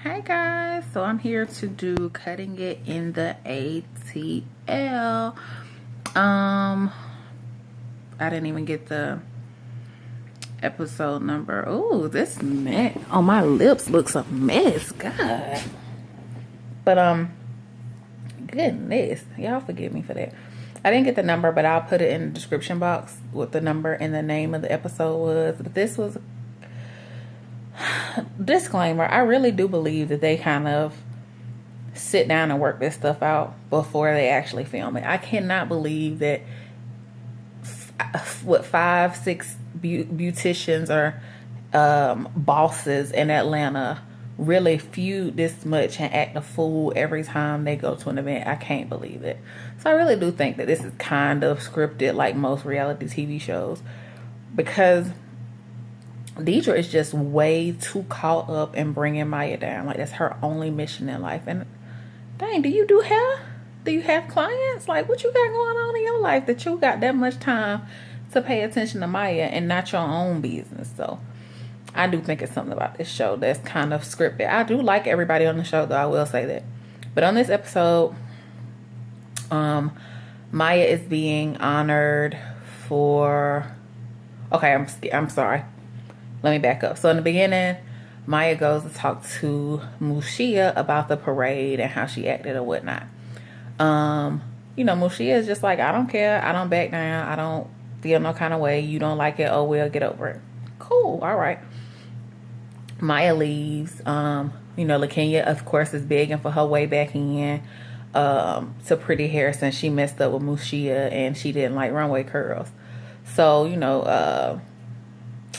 Hey guys, so I'm here to do cutting it in the ATL. I didn't even get the episode number. Oh, this mess. Oh, my lips looks a mess. God. But goodness, y'all forgive me for that. I didn't get the number, but I'll put it in the description box what the number and the name of the episode was. But this was disclaimer. I really do believe that they kind of sit down and work this stuff out before they actually film it. I cannot believe that what 5-6 beauticians or bosses in Atlanta really feud this much and act a fool every time they go to an event. I can't believe it. So I really do think that this is kind of scripted like most reality TV shows, because Deidre is just way too caught up in bringing Maya down. Like, that's her only mission in life. And dang, do you do hair? Do you have clients? Like, what you got going on in your life that you got that much time to pay attention to Maya and not your own business? So I do think it's something about this show that's kind of scripted. I do like everybody on the show, though, I will say that. But on this episode, Maya is being honored for... Okay, I'm sorry. Let me back up. So in the beginning, Maya goes to talk to Mushia about the parade and how she acted or whatnot. Mushia is just like, I don't care. I don't back down. I don't feel no kind of way. You don't like it. Oh, well, get over it. Cool. All right. Maya leaves. LaKenya, of course, is begging for her way back in to Pretty Hair since she messed up with Mushia and she didn't like runway curls. So,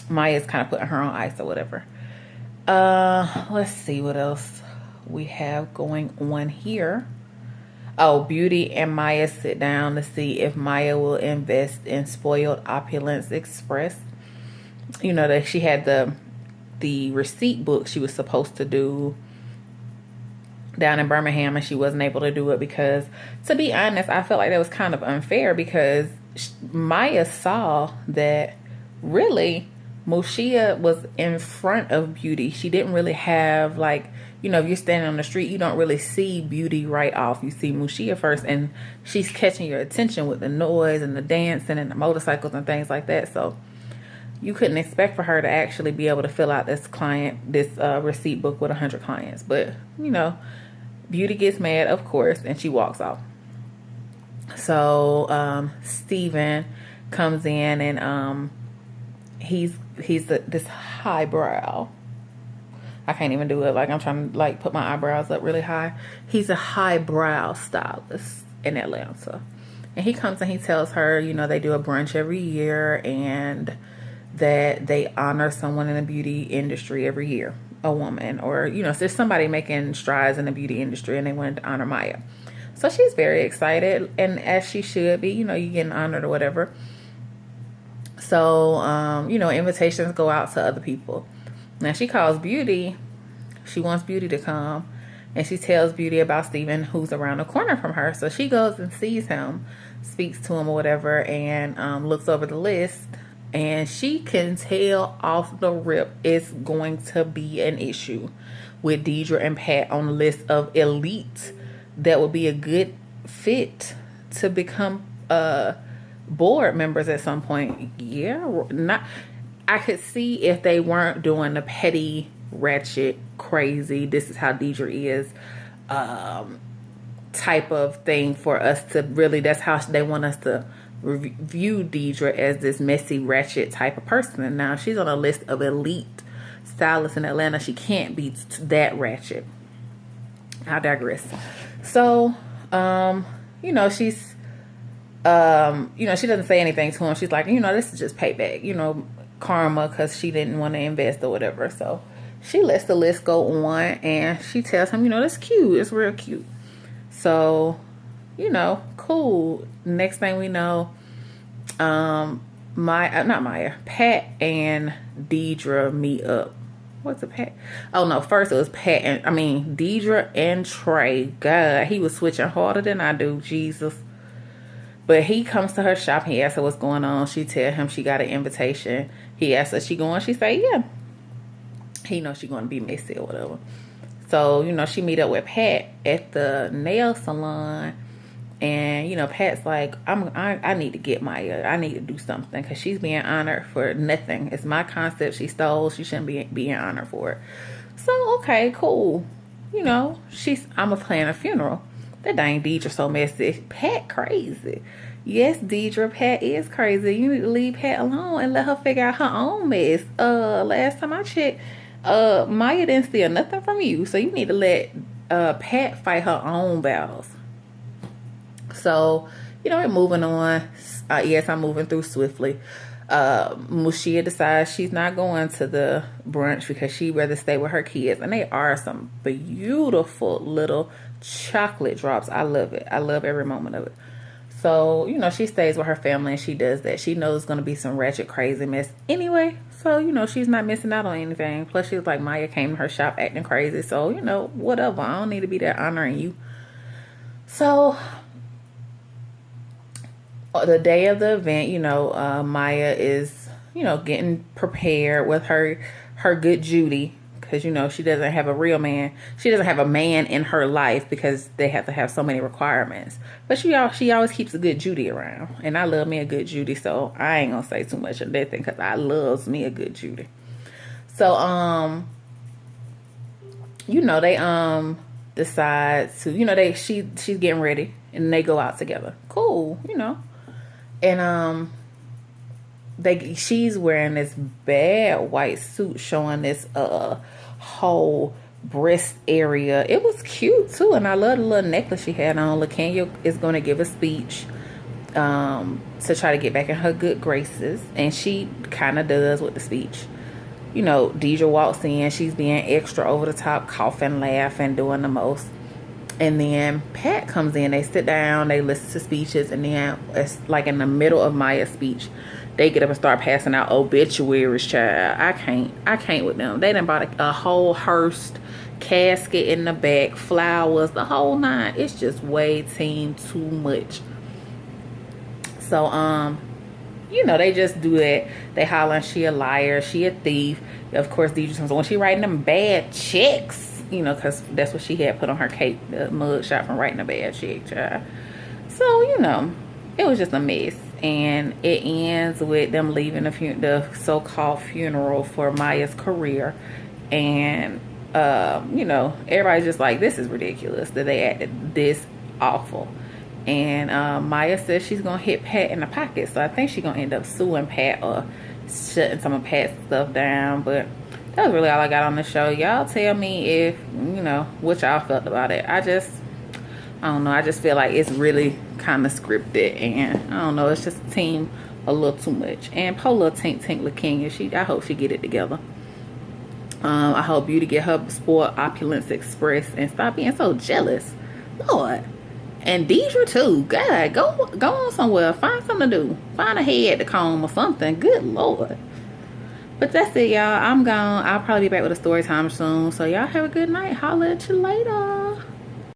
Maya's kind of putting her on ice or whatever. Let's see what else we have going on here. Oh, Beauty and Maya sit down to see if Maya will invest in Spoiled Opulence Express. That she had the receipt book she was supposed to do down in Birmingham, and she wasn't able to do it because, to be honest, I felt like that was kind of unfair, because Maya saw that really Mushia was in front of Beauty. She didn't really have, like, if you're standing on the street, you don't really see Beauty right off. You see Mushia first, and she's catching your attention with the noise and the dancing and the motorcycles and things like that. So you couldn't expect for her to actually be able to fill out this receipt book with 100 clients. But, Beauty gets mad, of course, and she walks off. So Steven comes in, and he's this highbrow. I can't even do it. Like, I'm trying to put my eyebrows up really high. He's a highbrow stylist in Atlanta. And he comes and he tells her, they do a brunch every year and that they honor someone in the beauty industry every year, a woman, or, so there's somebody making strides in the beauty industry and they wanted to honor Maya. So she's very excited, and as she should be, you getting honored or whatever. So, invitations go out to other people. Now, she calls Beauty. She wants Beauty to come. And she tells Beauty about Steven, who's around the corner from her. So she goes and sees him, speaks to him or whatever, and looks over the list. And she can tell off the rip it's going to be an issue with Deidre and Pat on the list of elite that would be a good fit to become board members at some point. I could see if they weren't doing the petty, ratchet, crazy, this is how Deidre is type of thing for us to really, that's how they want us to view Deidre, as this messy, ratchet type of person. And now she's on a list of elite stylists in Atlanta. She can't be that ratchet. I digress. So, she's she doesn't say anything to him. She's like, this is just payback, karma, because she didn't want to invest or whatever. So she lets the list go on, and she tells him, that's cute. It's real cute. So, cool. Next thing we know, Pat and Deidre meet up. What's a Pat? Oh no, first it was Deidre and Trey. God, he was switching harder than I do. Jesus. But he comes to her shop. He asks her what's going on. She tell him she got an invitation. He asks her, she going? She say, yeah. He knows she going to be messy or whatever. So, you know, she meet up with Pat at the nail salon. And, you know, Pat's like, I need to get Maya. I need to do something because she's being honored for nothing. It's my concept she stole. She shouldn't be being honored for it. So, okay, cool. You know, I'm a plan a funeral. That dang Deidre so messy. Pat crazy. Yes, Deidre, Pat is crazy. You need to leave Pat alone and let her figure out her own mess. Last time I checked, Maya didn't steal nothing from you. So you need to let Pat fight her own battles. So, you know, we're moving on. Yes, I'm moving through swiftly. Mushia decides she's not going to the brunch because she'd rather stay with her kids. And they are some beautiful little chocolate drops. I love it. I love every moment of it. So, you know, she stays with her family and she does that. She knows it's going to be some ratchet, crazy mess anyway. So, you know, she's not missing out on anything. Plus, she's like, Maya came to her shop acting crazy. So, you know, whatever. I don't need to be there honoring you. So, the day of the event, you know, Maya is, you know, getting prepared with her good Judy. Because, you know, she doesn't have a real man. She doesn't have a man in her life because they have to have so many requirements. But she always keeps a good Judy around. And I love me a good Judy. So I ain't going to say too much of that thing because I loves me a good Judy. So, you know, they decide to, you know, she's getting ready. And they go out together. Cool, you know. And she's wearing this bad white suit showing this whole breast area. It was cute too, and I love the little necklace she had on. LaKenya is going to give a speech to try to get back in her good graces, and she kind of does with the speech. You know, Deidre walks in, she's being extra over the top, coughing, laughing, doing the most. And then Pat comes in, they sit down, they listen to speeches, and then it's like in the middle of Maya's speech, they get up and start passing out obituaries, child. I can't with them. They done bought a whole hearse casket in the back, flowers, the whole nine. It's just way too much. So, you know, they just do that. They hollering, she a liar, she a thief. Of course, Deidre comes when she writing them bad checks. You know, because that's what she had put on her cake, the mug shot from writing a bad check, child. So, you know, it was just a mess. And it ends with them leaving the so-called funeral for Maya's career. And, you know, everybody's just like, this is ridiculous that they acted this awful. And Maya says she's going to hit Pat in the pocket. So I think she's going to end up suing Pat or shutting some of Pat's stuff down. But that was really all I got on the show. Y'all tell me if, you know, what y'all felt about it. I don't know. I just feel like it's really kind of scripted. And I don't know. It's just a team a little too much. And poor little Tink LaKenya, I hope she get it together. I hope Beauty get her sport opulence express and stop being so jealous. Lord. And Deidre too. God, go on somewhere. Find something to do. Find a head to comb or something. Good Lord. But that's it, y'all. I'm gone. I'll probably be back with a story time soon. So y'all have a good night. Holla at you later.